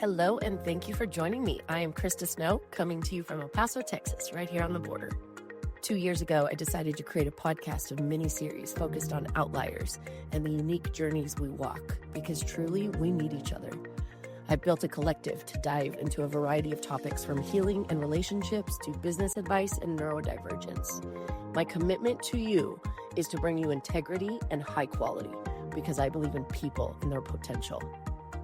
Hello, and thank you for joining me. I am Krista Snow, coming to you from El Paso, Texas, right here on the border. 2 years ago, I decided to create a podcast of mini-series focused on outliers and the unique journeys we walk, because truly, we need each other. I've built a collective to dive into a variety of topics from healing and relationships to business advice and neurodivergence. My commitment to you is to bring you integrity and high quality, because I believe in people and their potential.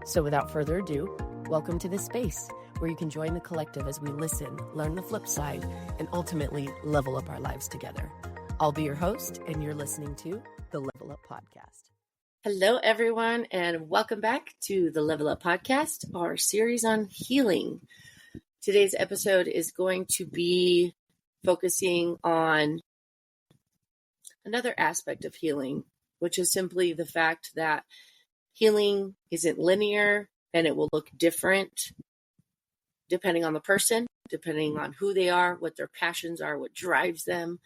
So without further ado, welcome to this space where you can join the collective as we listen, learn the flip side, and ultimately level up our lives together. I'll be your host, and you're listening to the Level Up Podcast. Hello, everyone, and welcome back to the Level Up Podcast, our series on healing. Today's episode is going to be focusing on another aspect of healing, which is simply the fact that healing isn't linear and it will look different depending on the person, depending on who they are, what their passions are, what drives them,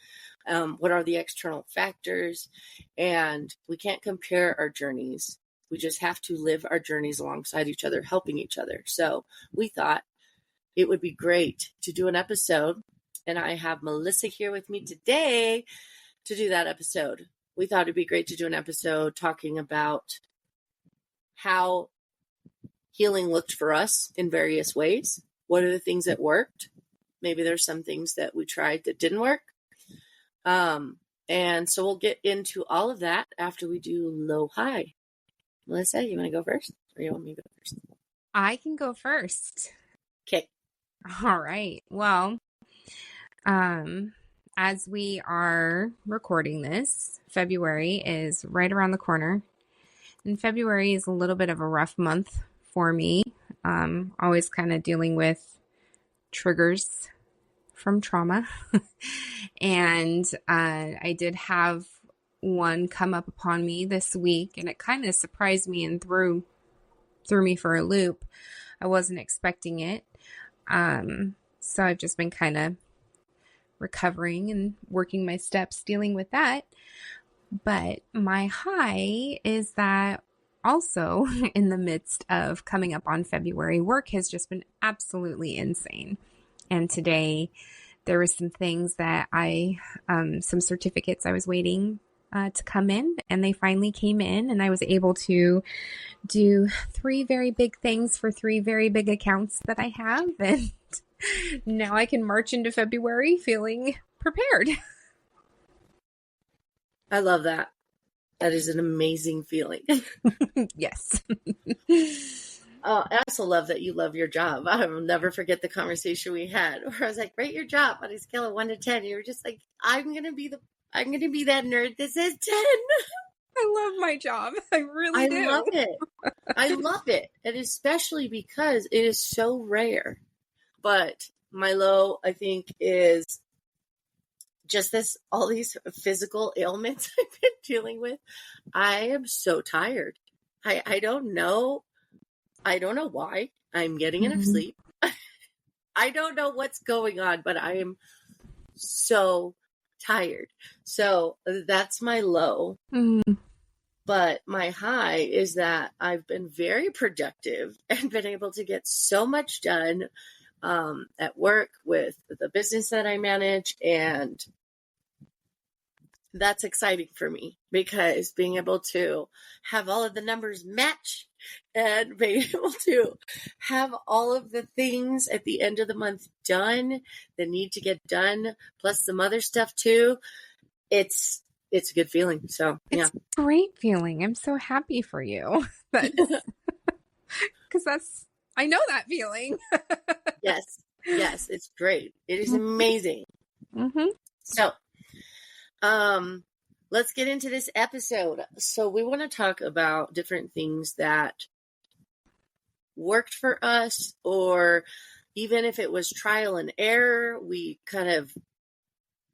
what are the external factors. And we can't compare our journeys. We just have to live our journeys alongside each other, helping each other. So we thought it would be great to do an episode. And I have Melissa here with me today to do that episode. We thought it'd be great to do an episode talking about how healing looked for us in various ways. What are the things that worked? Maybe there's some things that we tried that didn't work. And so we'll get into all of that after we do low high. Melissa, you want to go first? Or you want me to go first? I can go first. Okay. All right. Well, as we are recording this, February is right around the corner. And February is a little bit of a rough month for me. Always kind of dealing with triggers from trauma. And I did have one come up upon me this week, and it kind of surprised me and threw me for a loop. I wasn't expecting it. So I've just been kind of recovering and working my steps dealing with that. But my high is that also in the midst of coming up on February, work has just been absolutely insane. And today there were some things that some certificates I was waiting to come in, and they finally came in, and I was able to do 3 very big things for 3 very big accounts that I have. And now I can march into February feeling prepared. I love that. That is an amazing feeling. Yes. I also love that you love your job. I will never forget the conversation we had where I was like, rate your job on a scale of 1 to 10. You were just like, I'm going to be that nerd that says 10. I love my job. I really do. I love it. I love it. And especially because it is so rare. But my low, I think, is just all these physical ailments I've been dealing with. I am so tired. I don't know. I don't know why I'm getting enough sleep. I don't know what's going on, but I am so tired. So that's my low. But my high is that I've been very productive and been able to get so much done at work with the business that I manage. And that's exciting for me, because being able to have all of the numbers match and being able to have all of the things at the end of the month done that need to get done, plus some other stuff too, it's a good feeling. So yeah. It's a great feeling. I'm so happy for you. Because I know that feeling. Yes, it's great. It is amazing. So, let's get into this episode. So we want to talk about different things that worked for us, or even if it was trial and error, we kind of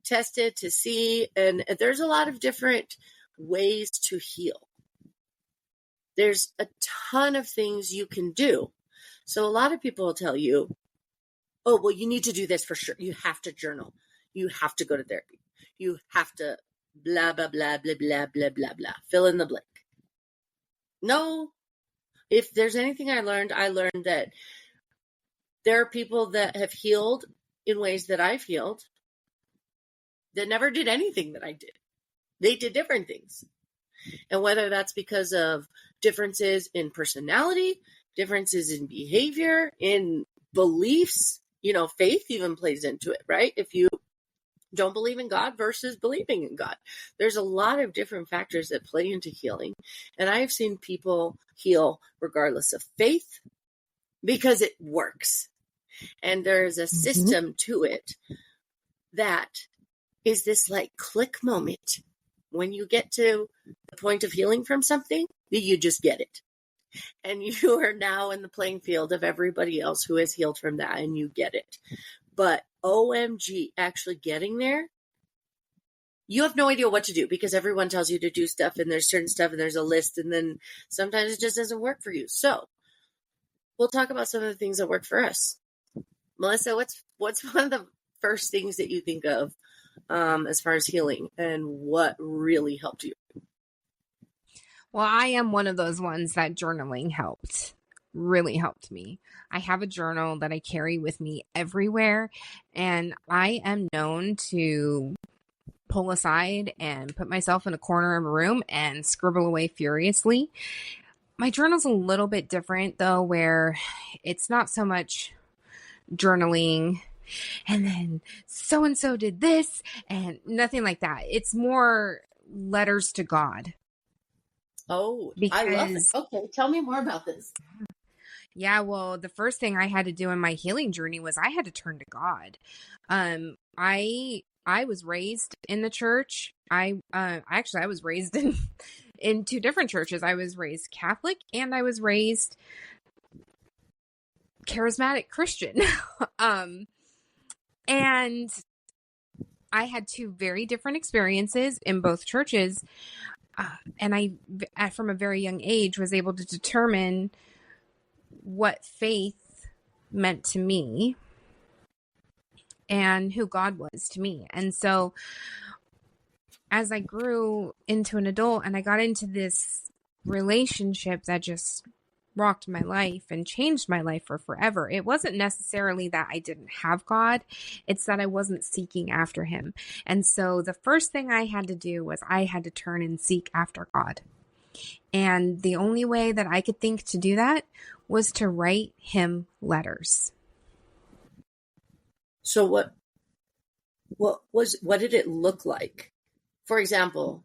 tested to see. And there's a lot of different ways to heal. There's a ton of things you can do. So a lot of people will tell you, oh, well, you need to do this for sure. You have to journal. You have to go to therapy. You have to blah, blah, blah, blah, blah, blah, blah, blah. Fill in the blank. No, if there's anything I learned that there are people that have healed in ways that I've healed that never did anything that I did. They did different things. And whether that's because of differences in personality, differences in behavior, in beliefs, faith even plays into it, right? If you don't believe in God versus believing in God, there's a lot of different factors that play into healing. And I've seen people heal regardless of faith because it works. And there's a system to it that is this like click moment. When you get to the point of healing from something, you just get it. And you are now in the playing field of everybody else who has healed from that, and you get it. But OMG, actually getting there, you have no idea what to do because everyone tells you to do stuff, and there's certain stuff, and there's a list, and then sometimes it just doesn't work for you. So we'll talk about some of the things that work for us. Melissa, what's one of the first things that you think of as far as healing, and what really helped you? Well, I am one of those ones that journaling really helped me. I have a journal that I carry with me everywhere, and I am known to pull aside and put myself in a corner of a room and scribble away furiously. My journal's a little bit different though, where it's not so much journaling and then so-and-so did this and nothing like that. It's more letters to God. Oh, I love it. Okay, tell me more about this. Yeah, well, the first thing I had to do in my healing journey was I had to turn to God. I was raised in the church. I was raised in two different churches. I was raised Catholic and I was raised charismatic Christian. And I had two very different experiences in both churches. And I, from a very young age, was able to determine what faith meant to me and who God was to me. And so as I grew into an adult and I got into this relationship that just rocked my life and changed my life for forever, it wasn't necessarily that I didn't have God, it's that I wasn't seeking after him. And so the first thing I had to do was I had to turn and seek after God. And the only way that I could think to do that was to write him letters. So what did it look like? For example,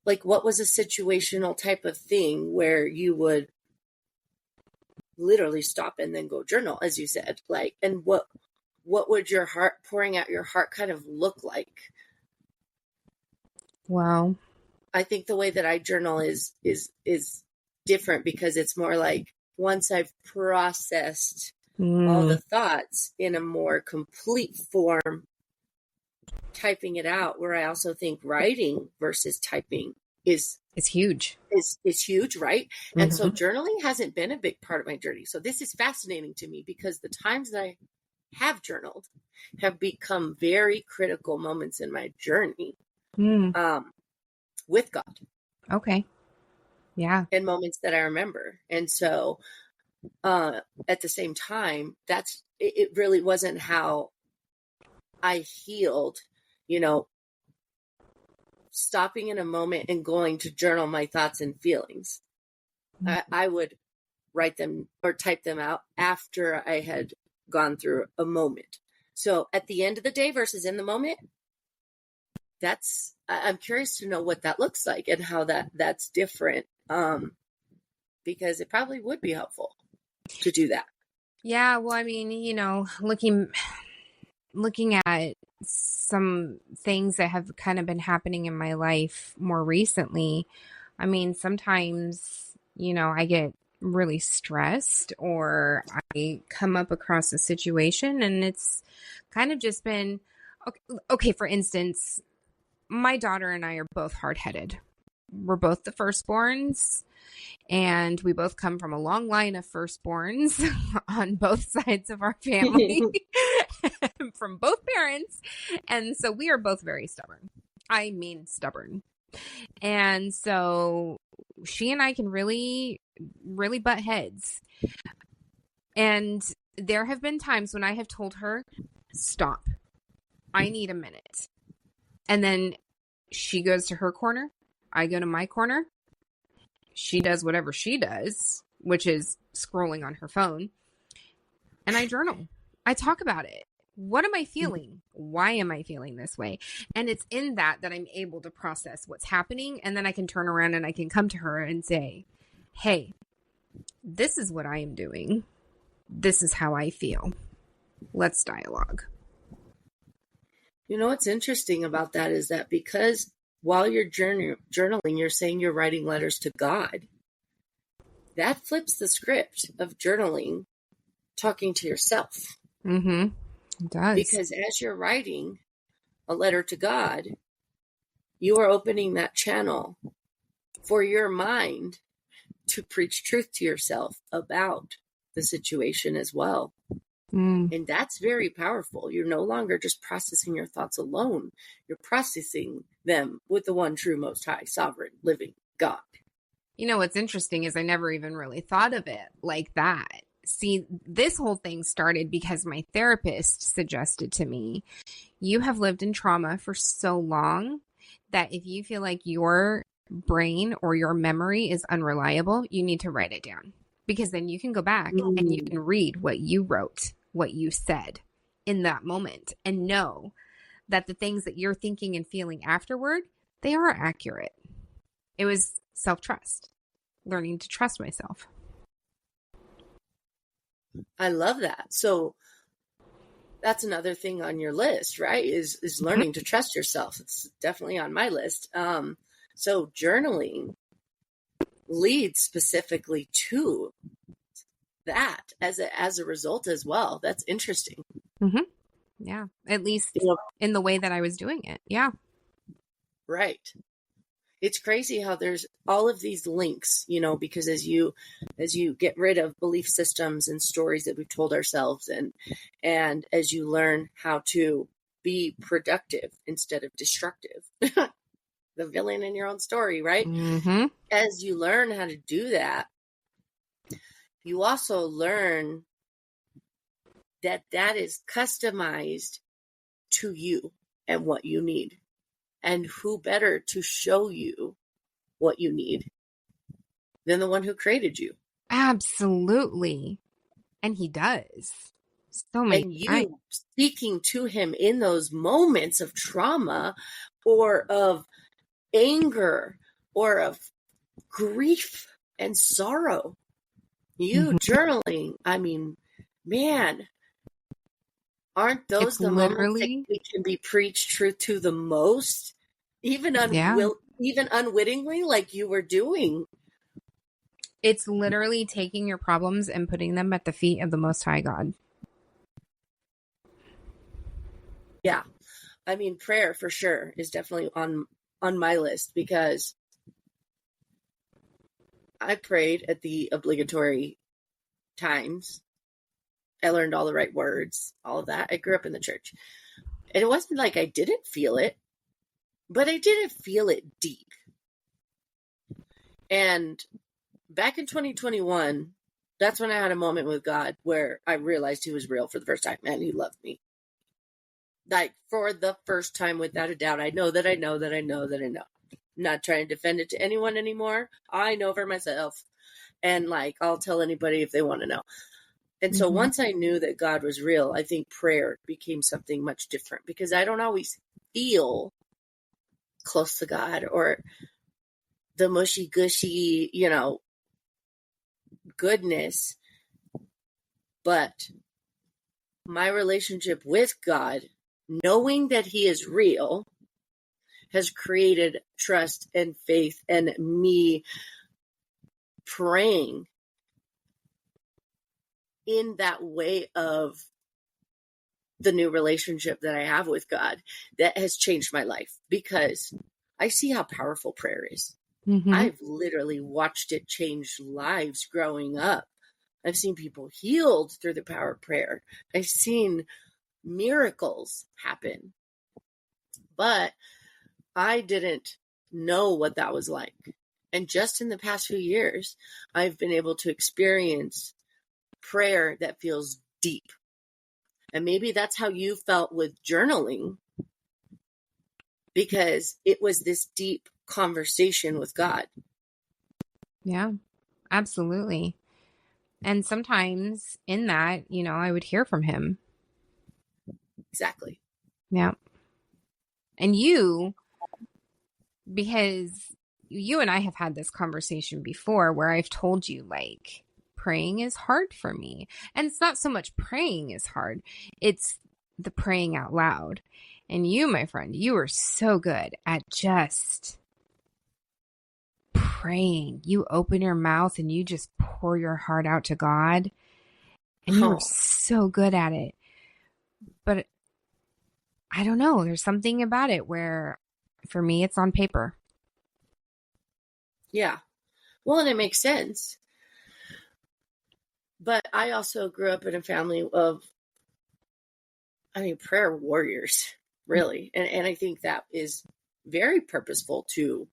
like what was a situational type of thing where you would literally stop and then go journal, as you said, like, and what would your heart, pouring out your heart, kind of look like? Wow. I think the way that I journal is different because it's more like once I've processed all the thoughts in a more complete form, typing it out, where I also think writing versus typing is huge. Is huge, right? Mm-hmm. And so journaling hasn't been a big part of my journey. So this is fascinating to me because the times that I have journaled have become very critical moments in my journey with God. Okay. Yeah. And moments that I remember. And so at the same time, it really wasn't how I healed, stopping in a moment and going to journal my thoughts and feelings. I would write them or type them out after I had gone through a moment. So at the end of the day versus in the moment, I'm curious to know what that looks like and how that's different. Because it probably would be helpful to do that. Yeah. Well, I mean, looking at some things that have kind of been happening in my life more recently, I mean, sometimes, I get really stressed or I come up across a situation and it's kind of just been, okay, for instance, my daughter and I are both hard-headed. We're both the firstborns. And we both come from a long line of firstborns on both sides of our family from both parents. And so we are both very stubborn. I mean, stubborn. And so she and I can really, really butt heads. And there have been times when I have told her, stop, I need a minute. And then she goes to her corner. I go to my corner. She does whatever she does, which is scrolling on her phone. And I journal. I talk about it. What am I feeling? Why am I feeling this way? And it's in that I'm able to process what's happening. And then I can turn around and I can come to her and say, hey, this is what I am doing. This is how I feel. Let's dialogue. You know, what's interesting about that is that because while you're journaling, you're saying you're writing letters to God. That flips the script of journaling, talking to yourself. Mm-hmm. It does. Because as you're writing a letter to God, you are opening that channel for your mind to preach truth to yourself about the situation as well. And that's very powerful. You're no longer just processing your thoughts alone. You're processing them with the one true, most high, sovereign, living God. You know, what's interesting is I never even really thought of it like that. See, this whole thing started because my therapist suggested to me, you have lived in trauma for so long that if you feel like your brain or your memory is unreliable, you need to write it down. Because then you can go back and you can read what you wrote, what you said in that moment, and know that the things that you're thinking and feeling afterward, they are accurate. It was self-trust, learning to trust myself. I love that. So that's another thing on your list, right? Is learning to trust yourself. It's definitely on my list. So journaling leads specifically to that as a result as well. That's interesting. Mm-hmm. Yeah. At least in the way that I was doing it. Yeah. Right. It's crazy how there's all of these links, because as you get rid of belief systems and stories that we've told ourselves, and as you learn how to be productive instead of destructive, the villain in your own story, right? Mm-hmm. As you learn how to do that, you also learn that is customized to you and what you need. And who better to show you what you need than the one who created you? Absolutely. And he does. So many. And you speaking to him in those moments of trauma or of anger or of grief and sorrow, you journaling, I mean, man, aren't those the moments that we can be preached truth to the most? Even unwittingly, like you were doing. It's literally taking your problems and putting them at the feet of the Most High God. Yeah. I mean, prayer for sure is definitely on my list, because I prayed at the obligatory times. I learned all the right words, all of that. I grew up in the church. And it wasn't like I didn't feel it, but I didn't feel it deep. And back in 2021, that's when I had a moment with God where I realized he was real for the first time, and he loved me. Like, for the first time, without a doubt. I know that I know that I know that I know. I'm not trying to defend it to anyone anymore. I know for myself. And like, I'll tell anybody if they want to know. And so once I knew that God was real, I think prayer became something much different, because I don't always feel close to God or the mushy gushy, goodness. But my relationship with God, knowing that he is real, has created trust and faith, and me praying in that way of the new relationship that I have with God, that has changed my life, because I see how powerful prayer is. I've literally watched it change lives growing up. I've seen people healed through the power of prayer. I've seen miracles happen, but I didn't know what that was like. And just in the past few years, I've been able to experience prayer that feels deep. And maybe that's how you felt with journaling, because it was this deep conversation with God. Yeah, absolutely. And sometimes in that, I would hear from him. Exactly. Yeah. And because you and I have had this conversation before where I've told you, like, praying is hard for me. And it's not so much praying is hard, it's the praying out loud. And you, my friend, you are so good at just praying. You open your mouth and you just pour your heart out to God. And you are so good at it. But I don't know. There's something about it where for me, it's on paper. Yeah. Well, and it makes sense. But I also grew up in a family of, prayer warriors, really. And I think that is very purposeful to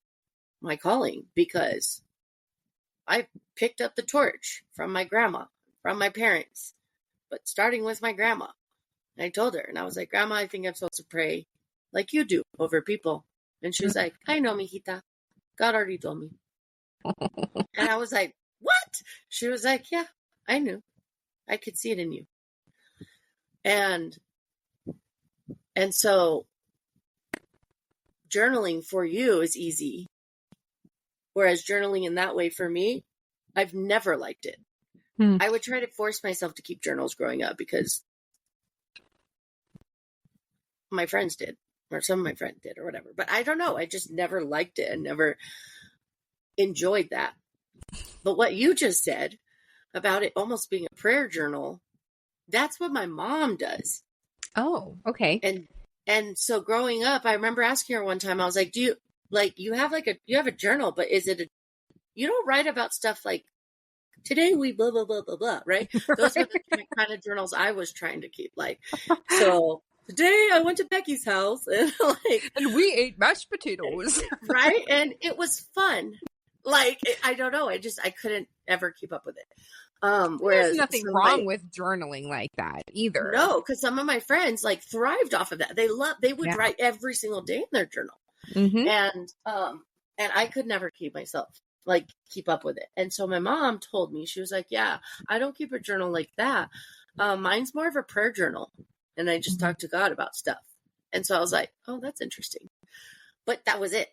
my calling, because I picked up the torch from my grandma, from my parents, but starting with my grandma. And I told her, and I was like, Grandma, I think I'm supposed to pray like you do over people. And she was like, I know, mijita. God already told me. And I was like, what? She was like, yeah, I knew. I could see it in you. And so journaling for you is easy. Whereas journaling in that way for me, I've never liked it. I would try to force myself to keep journals growing up because my friends did, or some of my friends did, or whatever. But I don't know. I just never liked it and never enjoyed that. But what you just said about it almost being a prayer journal, that's what my mom does. Oh, okay. And so growing up, I remember asking her one time, I was like, do you, like, you have a journal, but is it you don't write about stuff like, today we blah, blah, blah, blah, blah, right? Those were the kind of journals I was trying to keep. Like, so today I went to Becky's house and and we ate mashed potatoes. Right? And it was fun. Like, I don't know. I couldn't ever keep up with it. There's nothing wrong with journaling like that either. No, because some of my friends like thrived off of that. They would write every single day in their journal. Mm-hmm. And I could never keep up with it. And so my mom told me, she was like, yeah, I don't keep a journal like that. Mine's more of a prayer journal. And I just talk to God about stuff. And so I was like, oh, that's interesting. But that was it.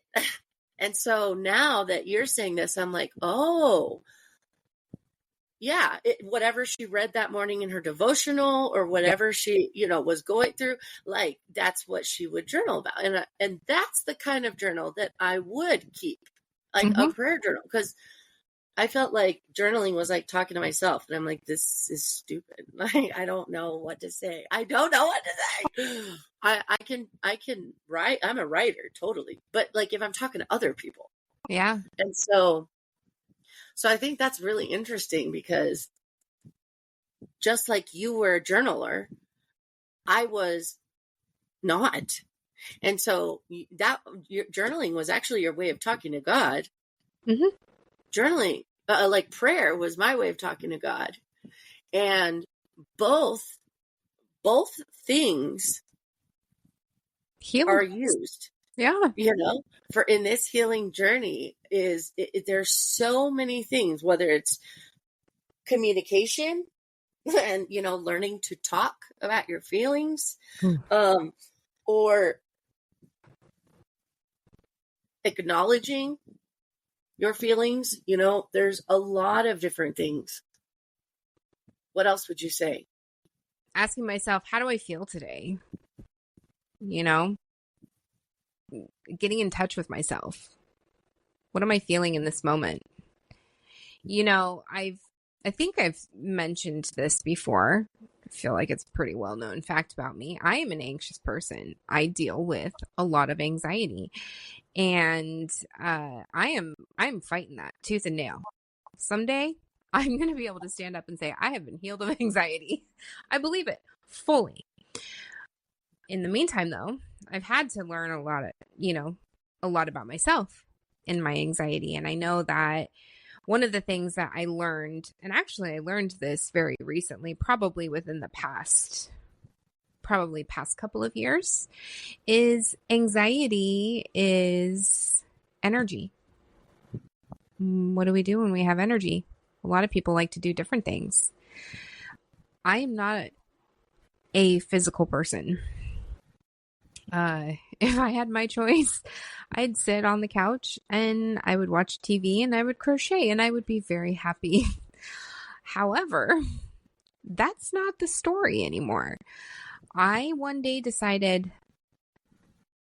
And so now that you're saying this, I'm like, oh, yeah, whatever she read that morning in her devotional or whatever she, was going through, like, that's what she would journal about. And that's the kind of journal that I would keep, like a prayer journal, because I felt like journaling was like talking to myself. And I'm like, this is stupid. Like, I don't know what to say. I don't know what to say. I can write. I'm a writer, totally. But like, if I'm talking to other people. Yeah. And so I think that's really interesting, because just like you were a journaler, I was not. And so your journaling was actually your way of talking to God. Mm-hmm. Journaling, like prayer, was my way of talking to God. And both things are used. Yeah. For in this healing journey there's so many things, whether it's communication and, learning to talk about your feelings, or acknowledging your feelings, there's a lot of different things. What else would you say? Asking myself, how do I feel today? Getting in touch with myself. What am I feeling in this moment? I think I've mentioned this before. I feel like it's a pretty well-known fact about me. I am an anxious person. I deal with a lot of anxiety. And I'm fighting that tooth and nail. Someday I'm going to be able to stand up and say, I have been healed of anxiety. I believe it fully. In the meantime, though, I've had to learn a lot about myself. in my anxiety. And I know that one of the things that I learned, and actually I learned this very recently, probably within the past couple of years, is anxiety is energy. What do we do when we have energy? A lot of people like to do different things. I am not a physical person. If I had my choice, I'd sit on the couch and I would watch TV and I would crochet and I would be very happy. However, that's not the story anymore. I one day decided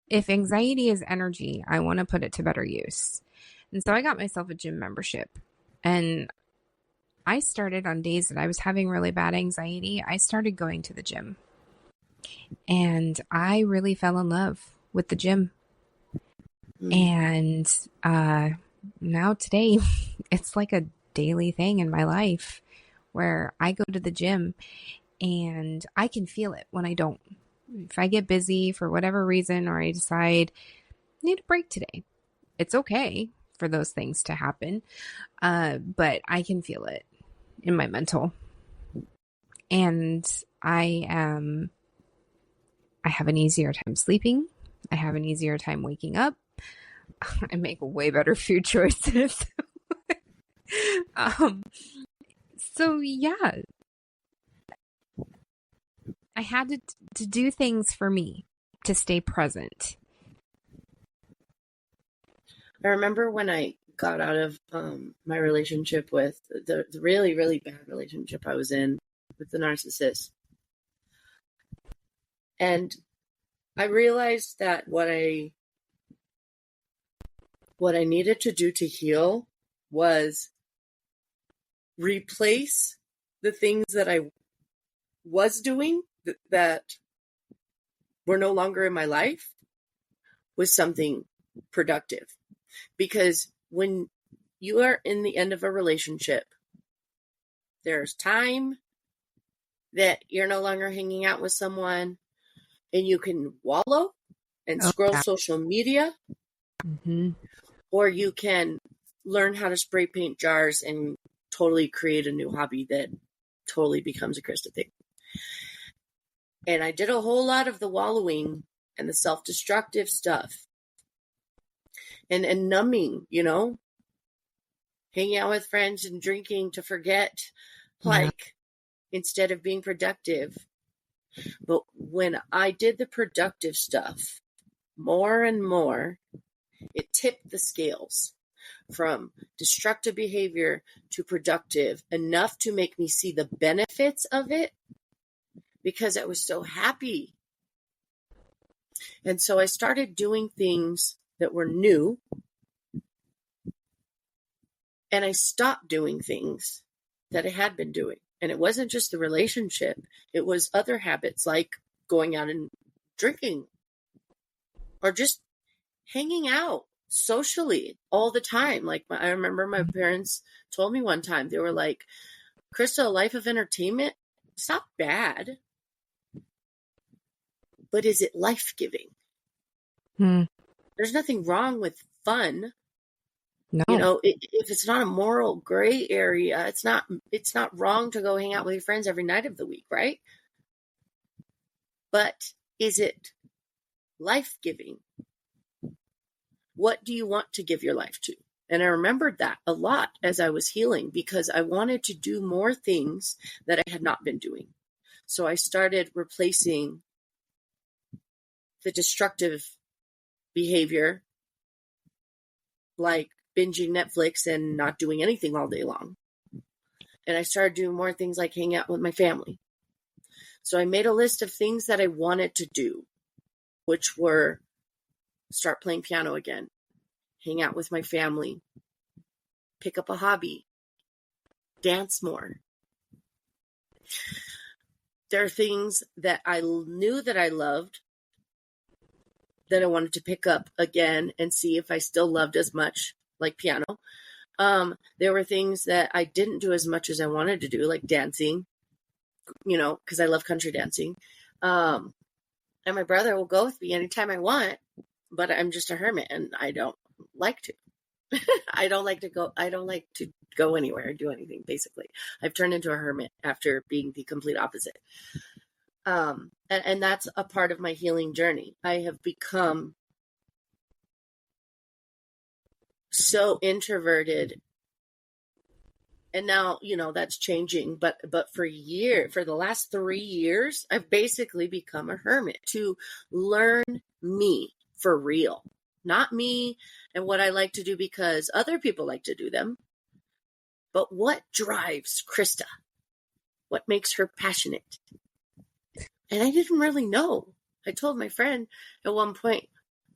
if anxiety is energy, I want to put it to better use. And so I got myself a gym membership, and I started on days that I was having really bad anxiety. I started going to the gym, and I really fell in love with the gym. And now today it's like a daily thing in my life where I go to the gym and I can feel it when I don't. If I get busy for whatever reason, or I decide I need a break today, it's okay for those things to happen. But I can feel it in my mental. And I have an easier time sleeping. I have an easier time waking up. I make way better food choices. So yeah, I had to do things for me to stay present. I remember when I got out of my relationship with the really, really bad relationship I was in with the narcissist. And I realized that what I needed to do to heal was replace the things that I was doing that were no longer in my life with something productive. Because when you are in the end of a relationship, there's time that you're no longer hanging out with someone, and you can wallow and scroll social media, or you can learn how to spray paint jars and totally create a new hobby that totally becomes a Krista thing. And I did a whole lot of the wallowing and the self-destructive stuff and numbing, hanging out with friends and drinking to forget, instead of being productive. But when I did the productive stuff more and more, it tipped the scales from destructive behavior to productive enough to make me see the benefits of it, because I was so happy. And so I started doing things that were new, and I stopped doing things that I had been doing. And it wasn't just the relationship, it was other habits like going out and drinking or just hanging out socially all the time. Like I remember my parents told me one time, they were like, Krista, a life of entertainment, it's not bad, but is it life-giving? There's nothing wrong with fun. No. If it's not a moral gray area, it's not wrong to go hang out with your friends every night of the week, right? But is it life-giving? What do you want to give your life to? And I remembered that a lot as I was healing, because I wanted to do more things that I had not been doing. So I started replacing the destructive behavior, like binging Netflix and not doing anything all day long. And I started doing more things like hang out with my family. So I made a list of things that I wanted to do, which were start playing piano again, hang out with my family, pick up a hobby, dance more. There are things that I knew that I loved that I wanted to pick up again and see if I still loved as much, like piano. There were things that I didn't do as much as I wanted to do, like dancing, because I love country dancing. And my brother will go with me anytime I want, but I'm just a hermit and I don't like to. I don't like to go anywhere or do anything, basically. I've turned into a hermit after being the complete opposite. And that's a part of my healing journey. I have become so introverted, and now, that's changing, but for the last 3 years, I've basically become a hermit to learn me for real, not me and what I like to do because other people like to do them, but what drives Krista, what makes her passionate. And I didn't really know. I told my friend at one point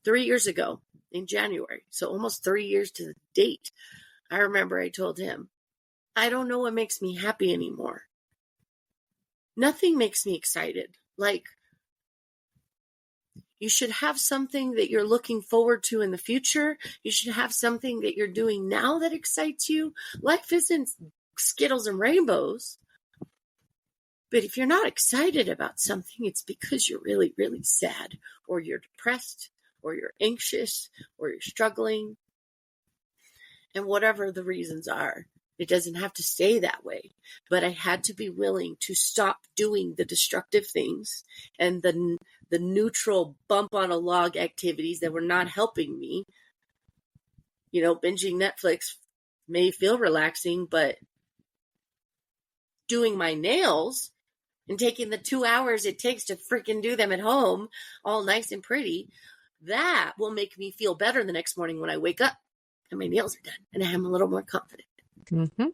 3 years ago in January, so almost 3 years to the date, I remember I told him, I don't know what makes me happy anymore. Nothing makes me excited. Like, you should have something that you're looking forward to in the future. You should have something that you're doing now that excites you. Life isn't Skittles and rainbows. But if you're not excited about something, it's because you're really, really sad, or you're depressed, or you're anxious, or you're struggling. And whatever the reasons are, it doesn't have to stay that way. But I had to be willing to stop doing the destructive things and the neutral bump on a log activities that were not helping me. Binging Netflix may feel relaxing, but doing my nails and taking the 2 hours it takes to freaking do them at home, all nice and pretty, that will make me feel better the next morning when I wake up and my nails are done and I'm a little more confident. Mm-hmm.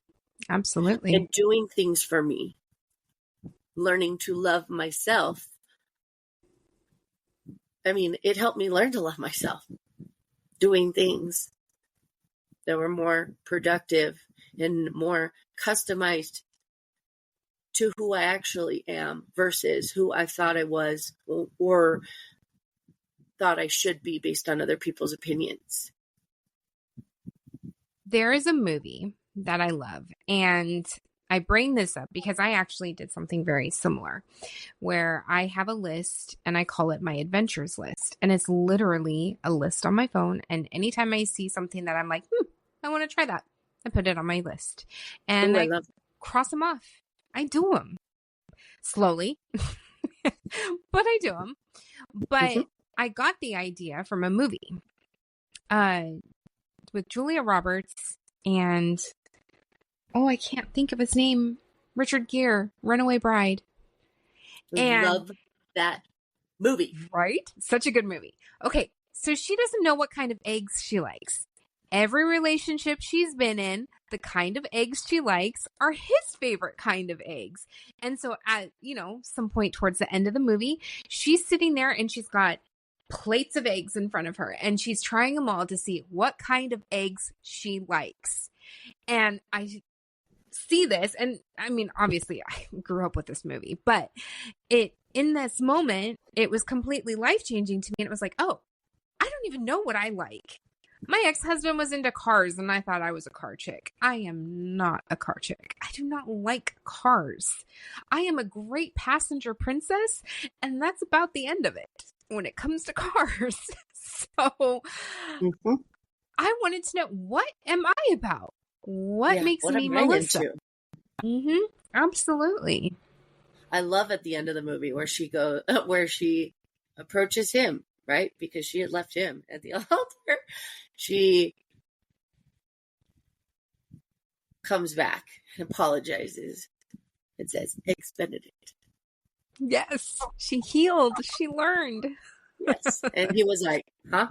Absolutely. And doing things for me, learning to love myself. I mean, it helped me learn to love myself. Doing things that were more productive and more customized to who I actually am versus who I thought I was or thought I should be based on other people's opinions. There is a movie that I love, and I bring this up because I actually did something very similar where I have a list and I call it my adventures list. And it's literally a list on my phone. And anytime I see something that I'm like, I want to try that, I put it on my list and I cross them off. I do them slowly, but I do them. But I got the idea from a movie with Julia Roberts and, I can't think of his name, Richard Gere, Runaway Bride. And love that movie. Right? Such a good movie. Okay, so she doesn't know what kind of eggs she likes. Every relationship she's been in, the kind of eggs she likes are his favorite kind of eggs. And so at, some point towards the end of the movie, she's sitting there and she's got plates of eggs in front of her and she's trying them all to see what kind of eggs she likes. And I see this, and I mean, obviously I grew up with this movie, but in this moment, it was completely life-changing to me. And it was like, I don't even know what I like. My ex-husband was into cars and I thought I was a car chick. I am not a car chick. I do not like cars. I am a great passenger princess, and that's about the end of it when it comes to cars. So I wanted to know, what am I about? What makes me Melissa? Absolutely. I love at the end of the movie where she approaches him, right? Because she had left him at the altar. She comes back and apologizes and says, "Eggs Benedict." Yes, she healed. She learned. Yes. And he was like, huh?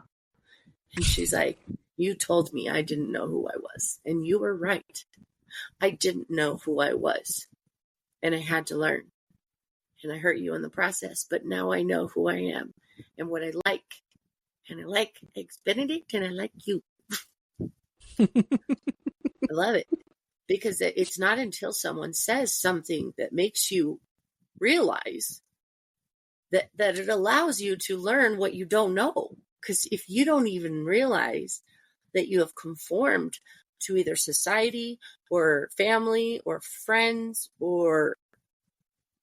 And she's like, "You told me I didn't know who I was. And you were right. I didn't know who I was. And I had to learn. And I hurt you in the process. But now I know who I am and what I like. And I like Eggs Benedict and I like you." I love it. Because it's not until someone says something that makes you realize that it allows you to learn what you don't know. Because if you don't even realize that you have conformed to either society or family or friends or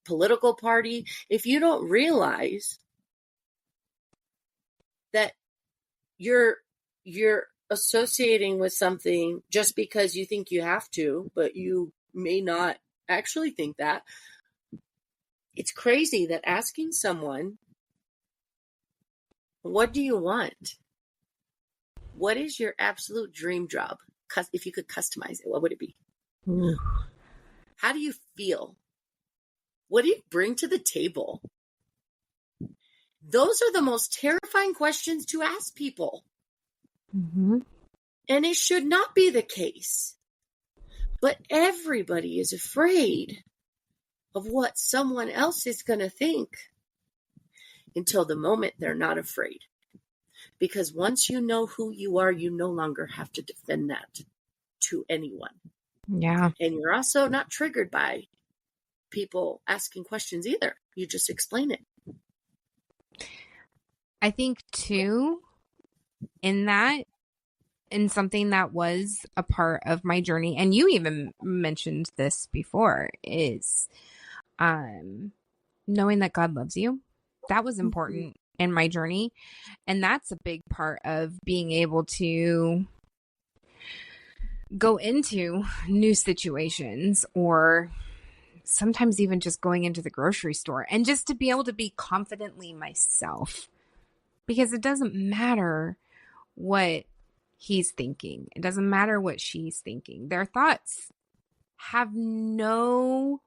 political party, if you don't realize that you're associating with something just because you think you have to, but you may not actually think that. It's crazy that asking someone, what do you want? What is your absolute dream job? If you could customize it, what would it be? Ooh. How do you feel? What do you bring to the table? Those are the most terrifying questions to ask people. Mm-hmm. And it should not be the case. But everybody is afraid of what someone else is going to think until the moment they're not afraid. Because once you know who you are, you no longer have to defend that to anyone. Yeah. And you're also not triggered by people asking questions either. You just explain it. I think too, in something that was a part of my journey, and you even mentioned this before, is knowing that God loves you. That was important in my journey. And that's a big part of being able to go into new situations, or sometimes even just going into the grocery store, and just to be able to be confidently myself, because it doesn't matter what he's thinking. It doesn't matter what she's thinking. Their thoughts have no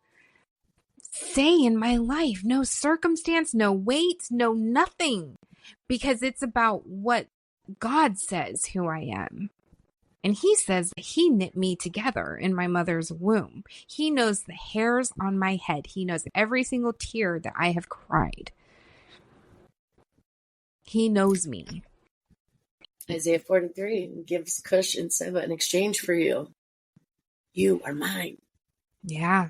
say in my life, no circumstance, no weight, no nothing, because it's about what God says who I am. And he says that he knit me together in my mother's womb. He knows the hairs on my head. He knows every single tear that I have cried. He knows me. Isaiah 43 gives Cush and Seba in exchange for you. You are mine. Yeah.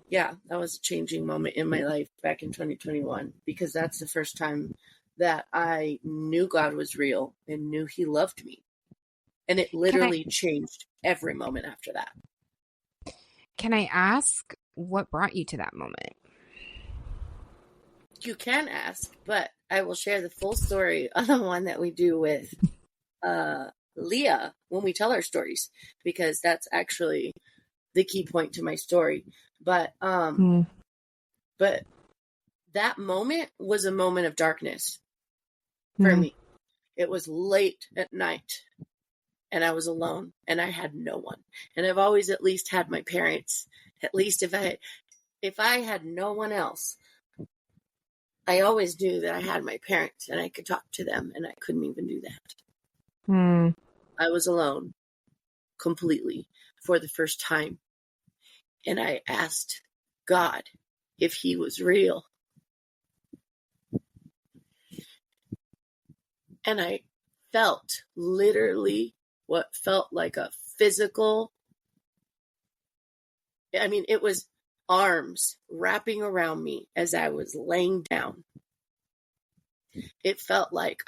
Yeah, that was a changing moment in my life back in 2021, because that's the first time that I knew God was real and knew he loved me. And it literally changed every moment after that. Can I ask what brought you to that moment? You can ask, but I will share the full story on the one that we do with Leah when we tell our stories, because that's actually the key point to my story. But but that moment was a moment of darkness for me. It was late at night and I was alone and I had no one. And I've always at least had my parents. At least if I had no one else, I always knew that I had my parents and I could talk to them, and I couldn't even do that. I was alone completely for the first time. And I asked God if he was real. And I felt literally what felt like a physical, it was arms wrapping around me as I was laying down. It felt like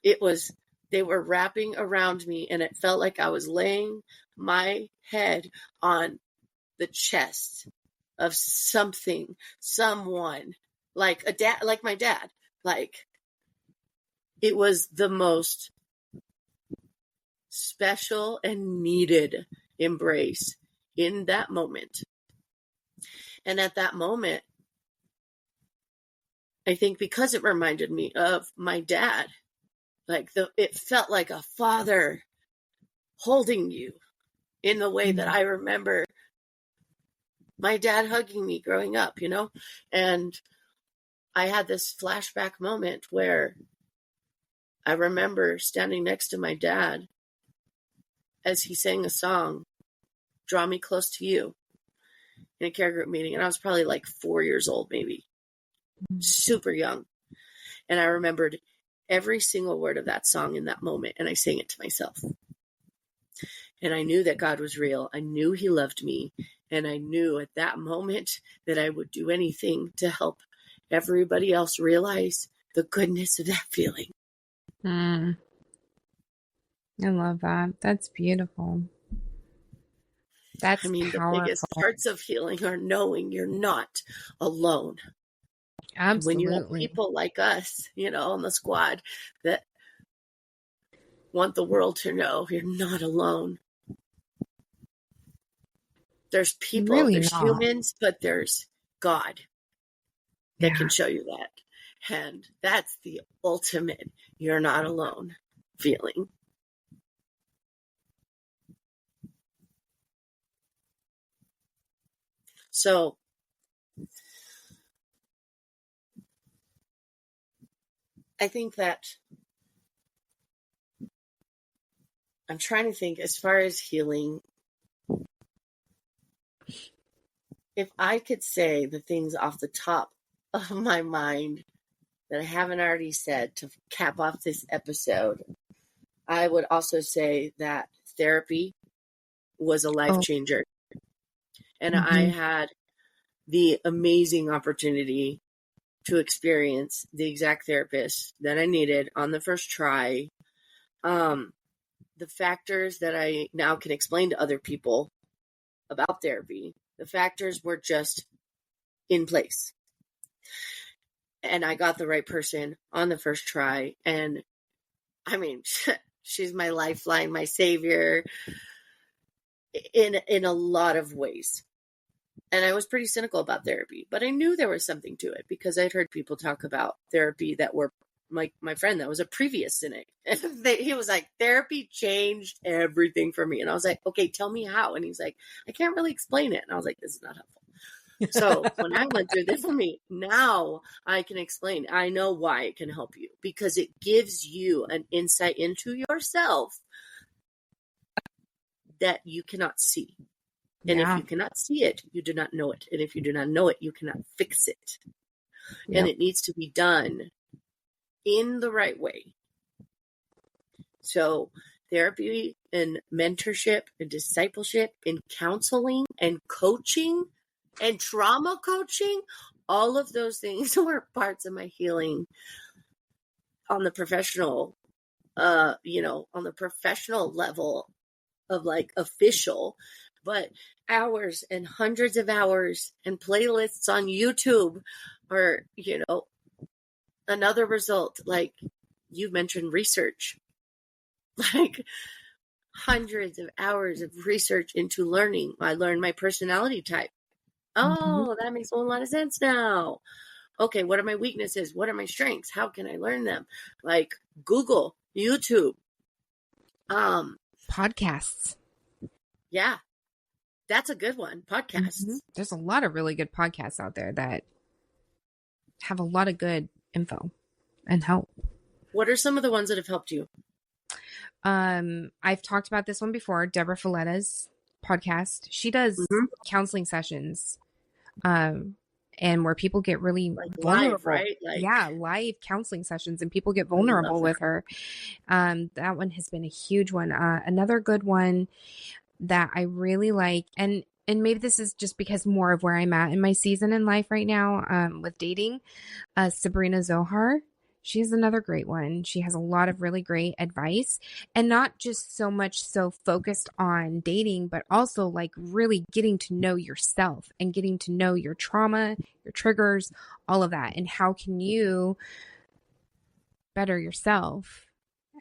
they were wrapping around me, and it felt like I was laying my head on the chest of someone, like a dad, like my dad. Like, it was the most special and needed embrace in that moment. And at that moment, I think because it reminded me of my dad, it felt like a father holding you in the way that I remember my dad hugging me growing up, and I had this flashback moment where I remember standing next to my dad as he sang a song, Draw Me Close to You, in a care group meeting. And I was probably like 4 years old, maybe super young. And I remembered every single word of that song in that moment. And I sang it to myself. And I knew that God was real. I knew he loved me. And I knew at that moment that I would do anything to help everybody else realize the goodness of that feeling. I love that. That's beautiful. That's powerful. The biggest parts of healing are knowing you're not alone. When you have Absolutely. people like us, on the squad that want the world to know you're not alone. There's people, Really there's not. humans, but there's God that Yeah. can show you that. And that's the ultimate you're not alone feeling. So I think that I'm trying to think as far as healing, if I could say the things off the top of my mind that I haven't already said to cap off this episode, I would also say that therapy was a life Oh. changer. And I Mhm. had the amazing opportunity to experience the exact therapist that I needed on the first try. The factors that I now can explain to other people about therapy, the factors were just in place. And I got the right person on the first try. And I mean, she's my lifeline, my savior in a lot of ways. And I was pretty cynical about therapy, but I knew there was something to it because I'd heard people talk about therapy that were my friend that was a previous cynic. He was like, therapy changed everything for me. And I was like, okay, tell me how. And he's like, I can't really explain it. And I was like, this is not helpful. So when I went through this for me, now I can explain. I know why it can help you because it gives you an insight into yourself that you cannot see. And if you cannot see it, you do not know it. And if you do not know it, you cannot fix it. Yep. And it needs to be done in the right way. So therapy and mentorship and discipleship and counseling and coaching and trauma coaching, all of those things were parts of my healing on the professional, on the professional level of like official, but hours and hundreds of hours and playlists on YouTube are, another result. Like you mentioned research, like hundreds of hours of research into learning. I learned my personality type. Oh, that makes a whole lot of sense now. Okay, what are my weaknesses? What are my strengths? How can I learn them? Like Google, YouTube, Podcasts. Yeah, that's a good one. Podcasts. There's a lot of really good podcasts out there that have a lot of good info and help. What are some of the ones that have helped you? I've talked about this one before, Deborah Folletta's podcast. She does counseling sessions, and where people get really vulnerable, live, right? Live counseling sessions, and people get vulnerable with her. That one has been a huge one. Another good one that I really like, and maybe this is just because more of where I'm at in my season in life right now, with dating, Sabrina Zohar. She's another great one. She has a lot of really great advice, and not just so much so focused on dating, but also like really getting to know yourself and getting to know your trauma, your triggers, all of that. And how can you better yourself?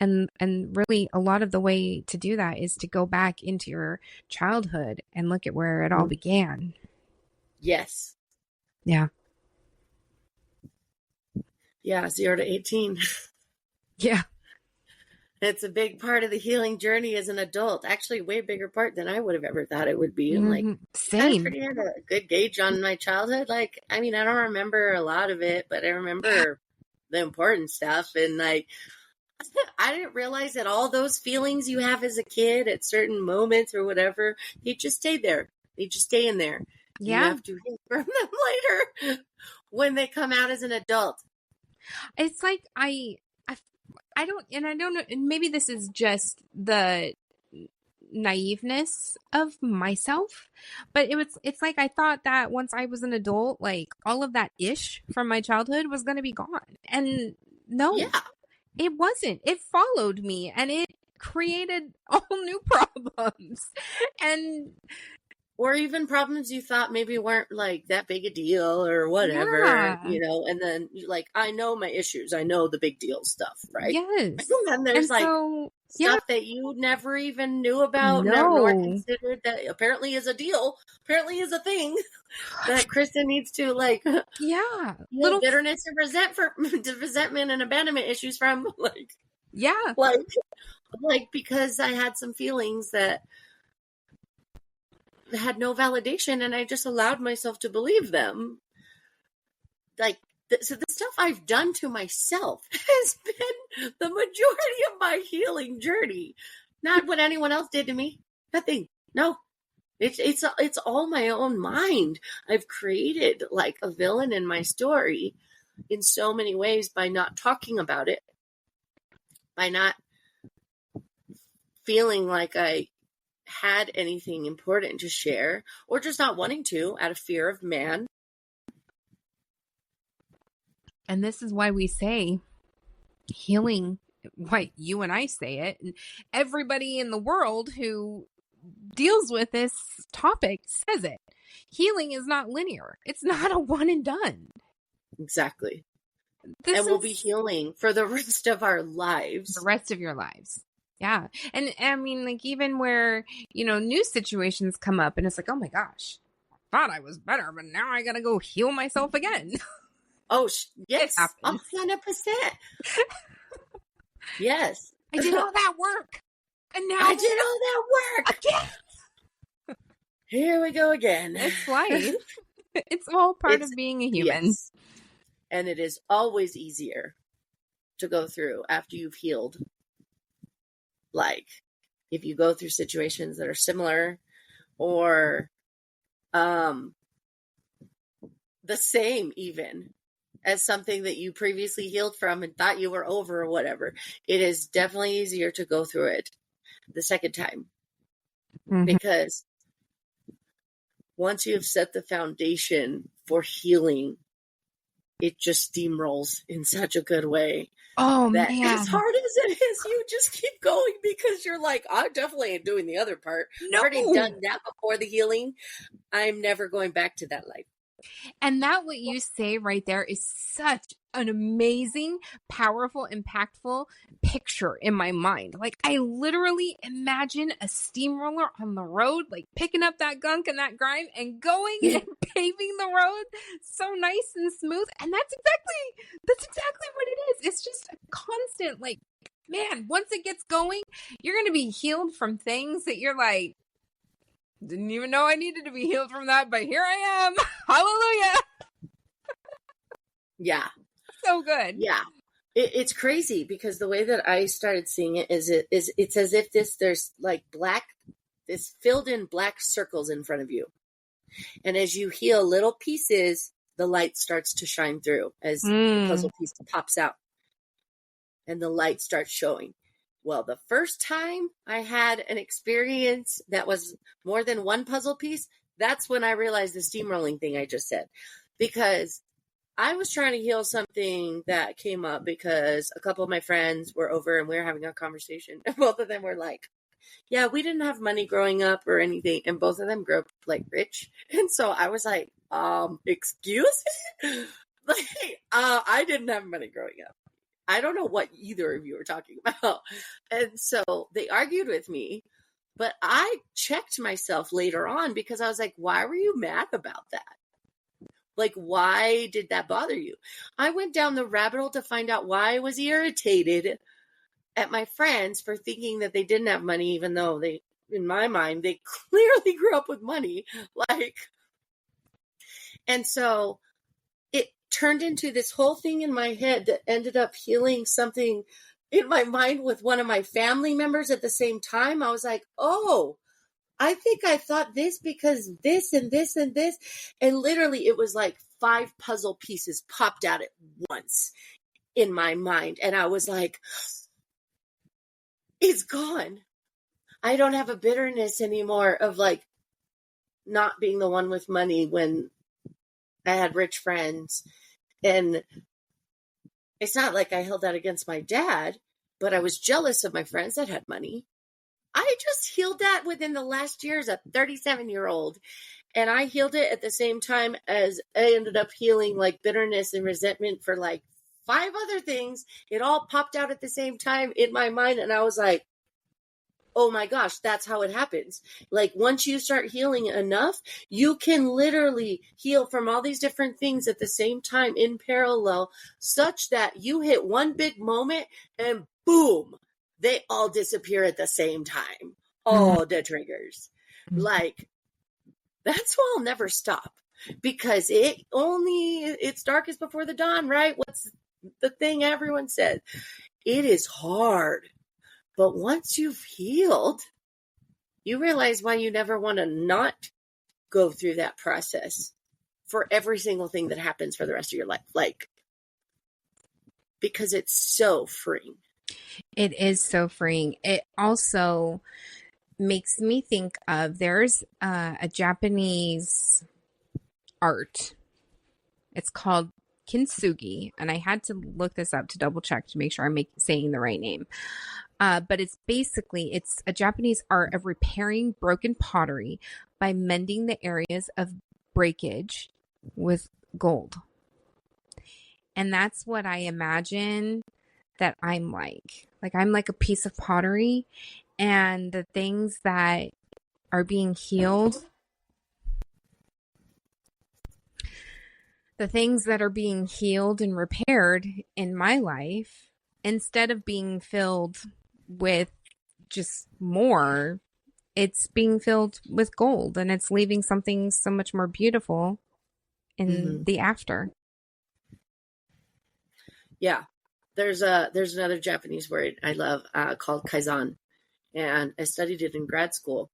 And really a lot of the way to do that is to go back into your childhood and look at where it all began. Yes. Yeah. Yeah, 0 to 18. Yeah. It's a big part of the healing journey as an adult. Actually, way bigger part than I would have ever thought it would be. I'm like, same. I had a good gauge on my childhood. Like, I mean, I don't remember a lot of it, but I remember the important stuff. And like, I didn't realize that all those feelings you have as a kid at certain moments or whatever, they just stay there. They just stay in there. Yeah. You have to heal from them later when they come out as an adult. It's like I don't know, and maybe this is just the naiveness of myself, but it's like I thought that once I was an adult, like all of that ish from my childhood was going to be gone. And no, it wasn't. It followed me and it created all new problems. And Or even problems you thought maybe weren't like that big a deal or whatever, Yeah. and then like, I know my issues. I know the big deal stuff, right? Yes. And then there's And like so, stuff that you never even knew about, nor no. considered that apparently is a deal, apparently is a thing that Kristen needs to like Yeah. feel bitterness and resentment and abandonment issues from, Yeah. like because I had some feelings that had no validation and I just allowed myself to believe them. Like, so the stuff I've done to myself has been the majority of my healing journey. Not what anyone else did to me. Nothing. No. It's all my own mind. I've created like a villain in my story in so many ways by not talking about it, by not feeling like I had anything important to share, or just not wanting to out of fear of man. And this is why we say healing, why you and I say it, and everybody in the world who deals with this topic says it. Healing is not linear. It's not a one and done. Exactly. And we'll be healing for the rest of our lives. The rest of your lives. Yeah. And I mean, like, even where, new situations come up and it's like, oh my gosh, I thought I was better, but now I gotta go heal myself again. Oh, yes. 100%. Yes. I did all that work. And now I did all that work. Again. Here we go again. It's life. It's all part of being a human. Yes. And it is always easier to go through after you've healed. Like, if you go through situations that are similar or the same even as something that you previously healed from and thought you were over or whatever, it is definitely easier to go through it the second time. Mm-hmm. Because once you have set the foundation for healing, it just steamrolls in such a good way. Oh, that man. As hard as it is, you just keep going because you're like, I definitely ain't doing the other part. No. I've already done that before the healing. I'm never going back to that life. And that what you say right there is such an amazing, powerful, impactful picture in my mind. Like, I literally imagine a steamroller on the road, like picking up that gunk and that grime and going and paving the road so nice and smooth. And that's exactly what it is. It's just a constant, like, man, once it gets going, you're going to be healed from things that you're like, didn't even know I needed to be healed from that, but here I am. Hallelujah. Yeah. So good. Yeah. It's crazy because the way that I started seeing it is it's as if there's like this filled in black circles in front of you. And as you heal little pieces, the light starts to shine through as the puzzle piece pops out and the light starts showing. Well, the first time I had an experience that was more than one puzzle piece, that's when I realized the steamrolling thing I just said. Because I was trying to heal something that came up because a couple of my friends were over and we were having a conversation. And both of them were like, yeah, we didn't have money growing up or anything. And both of them grew up like rich. And so I was like, excuse me? I didn't have money growing up. I don't know what either of you are talking about. And so they argued with me, but I checked myself later on because I was like, why were you mad about that? Like, why did that bother you? I went down the rabbit hole to find out why I was irritated at my friends for thinking that they didn't have money, even though they, in my mind, they clearly grew up with money. And so it turned into this whole thing in my head that ended up healing something in my mind with one of my family members at the same time. I was like, oh, I think I thought this because this and this and this. And literally it was like 5 puzzle pieces popped out at once in my mind. And I was like, it's gone. I don't have a bitterness anymore of like not being the one with money when I had rich friends. And it's not like I held that against my dad, but I was jealous of my friends that had money. I just healed that within the last year as a 37-year-old. And I healed it at the same time as I ended up healing like bitterness and resentment for like 5 other things. It all popped out at the same time in my mind. And I was like, oh my gosh, that's how it happens. Like once you start healing enough, you can literally heal from all these different things at the same time in parallel, such that you hit one big moment and boom, they all disappear at the same time. All the triggers. Like, that's why I'll never stop, because it's darkest before the dawn, right? What's the thing everyone said? It is hard. But once you've healed, you realize why you never want to not go through that process for every single thing that happens for the rest of your life. Like, because it's so freeing. It is so freeing. It also makes me think of, there's a Japanese art. It's called kintsugi, and I had to look this up to double check to make sure I'm saying the right name. But it's a Japanese art of repairing broken pottery by mending the areas of breakage with gold. And that's what I imagine that I'm like. Like, I'm like a piece of pottery, and the things that are being healed, and repaired in my life, instead of being filled with just more, it's being filled with gold, and it's leaving something so much more beautiful in the after. Yeah. There's another Japanese word I love called kaizen, and I studied it in grad school.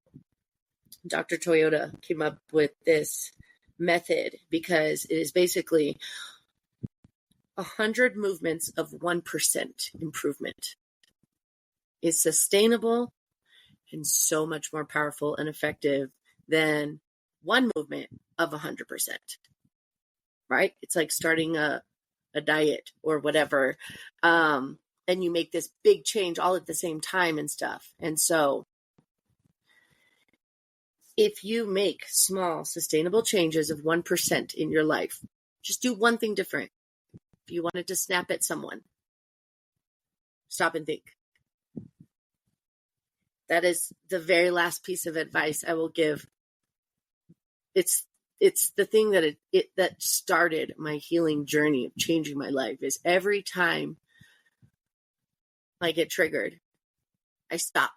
Dr. Toyota came up with this method because it is basically 100 movements of 1% improvement. Is sustainable and so much more powerful and effective than one movement of 100%. Right? It's like starting a diet or whatever. And you make this big change all at the same time and stuff. And so if you make small, sustainable changes of 1% in your life, just do one thing different. If you wanted to snap at someone, stop and think. That is the very last piece of advice I will give. It's the thing that that started my healing journey of changing my life. Is every time I get triggered, I stop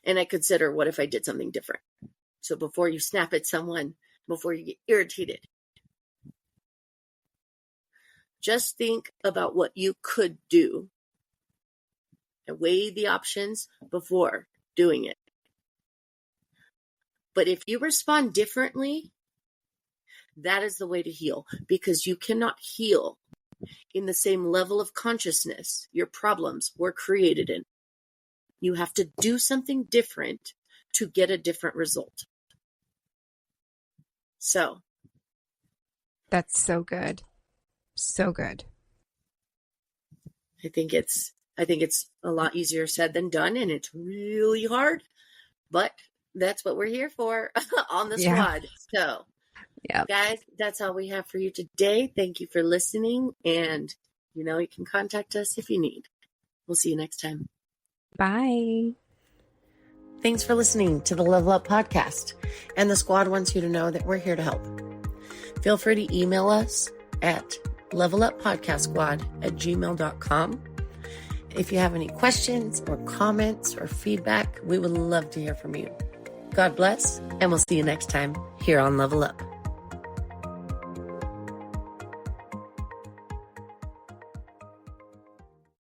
and I consider, what if I did something different? So before you snap at someone, before you get irritated, just think about what you could do and weigh the options before doing it. But if you respond differently, that is the way to heal, because you cannot heal in the same level of consciousness your problems were created in. You have to do something different to get a different result. So. That's so good. So good. I think it's a lot easier said than done, and it's really hard, but that's what we're here for on the squad. So, guys, that's all we have for you today. Thank you for listening, and you can contact us if you need. We'll see you next time. Bye. Thanks for listening to the Level Up Podcast, and the squad wants you to know that we're here to help. Feel free to email us at leveluppodcastsquad@gmail.com. If you have any questions or comments or feedback, we would love to hear from you. God bless, and we'll see you next time here on Level Up.